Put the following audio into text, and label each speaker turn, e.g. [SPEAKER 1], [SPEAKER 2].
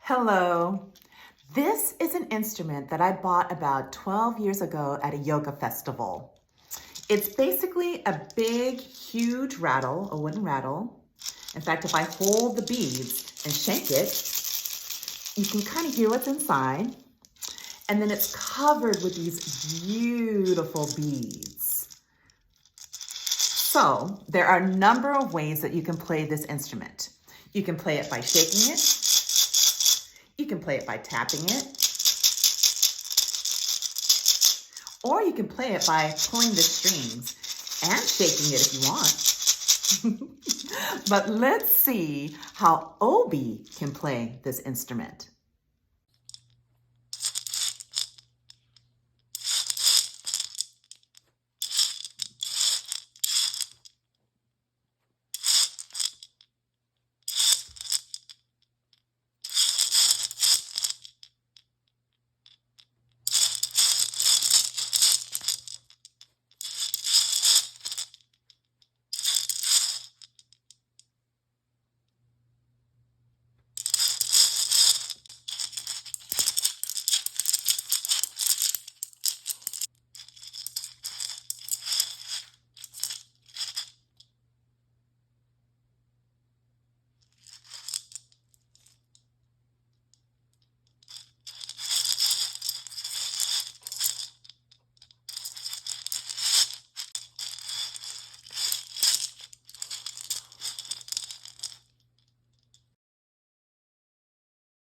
[SPEAKER 1] Hello. This is an instrument that I bought about 12 years ago at a yoga festival. It's basically a big, huge rattle, a wooden rattle. In fact, if I hold the beads and shake it, you can kind of hear what's inside. And then it's covered with these beautiful beads. So there are a number of ways that you can play this instrument. You can play it by shaking it. You can play it by tapping it, or you can play it by pulling the strings and shaking it if you want. But let's see how Obi can play this instrument.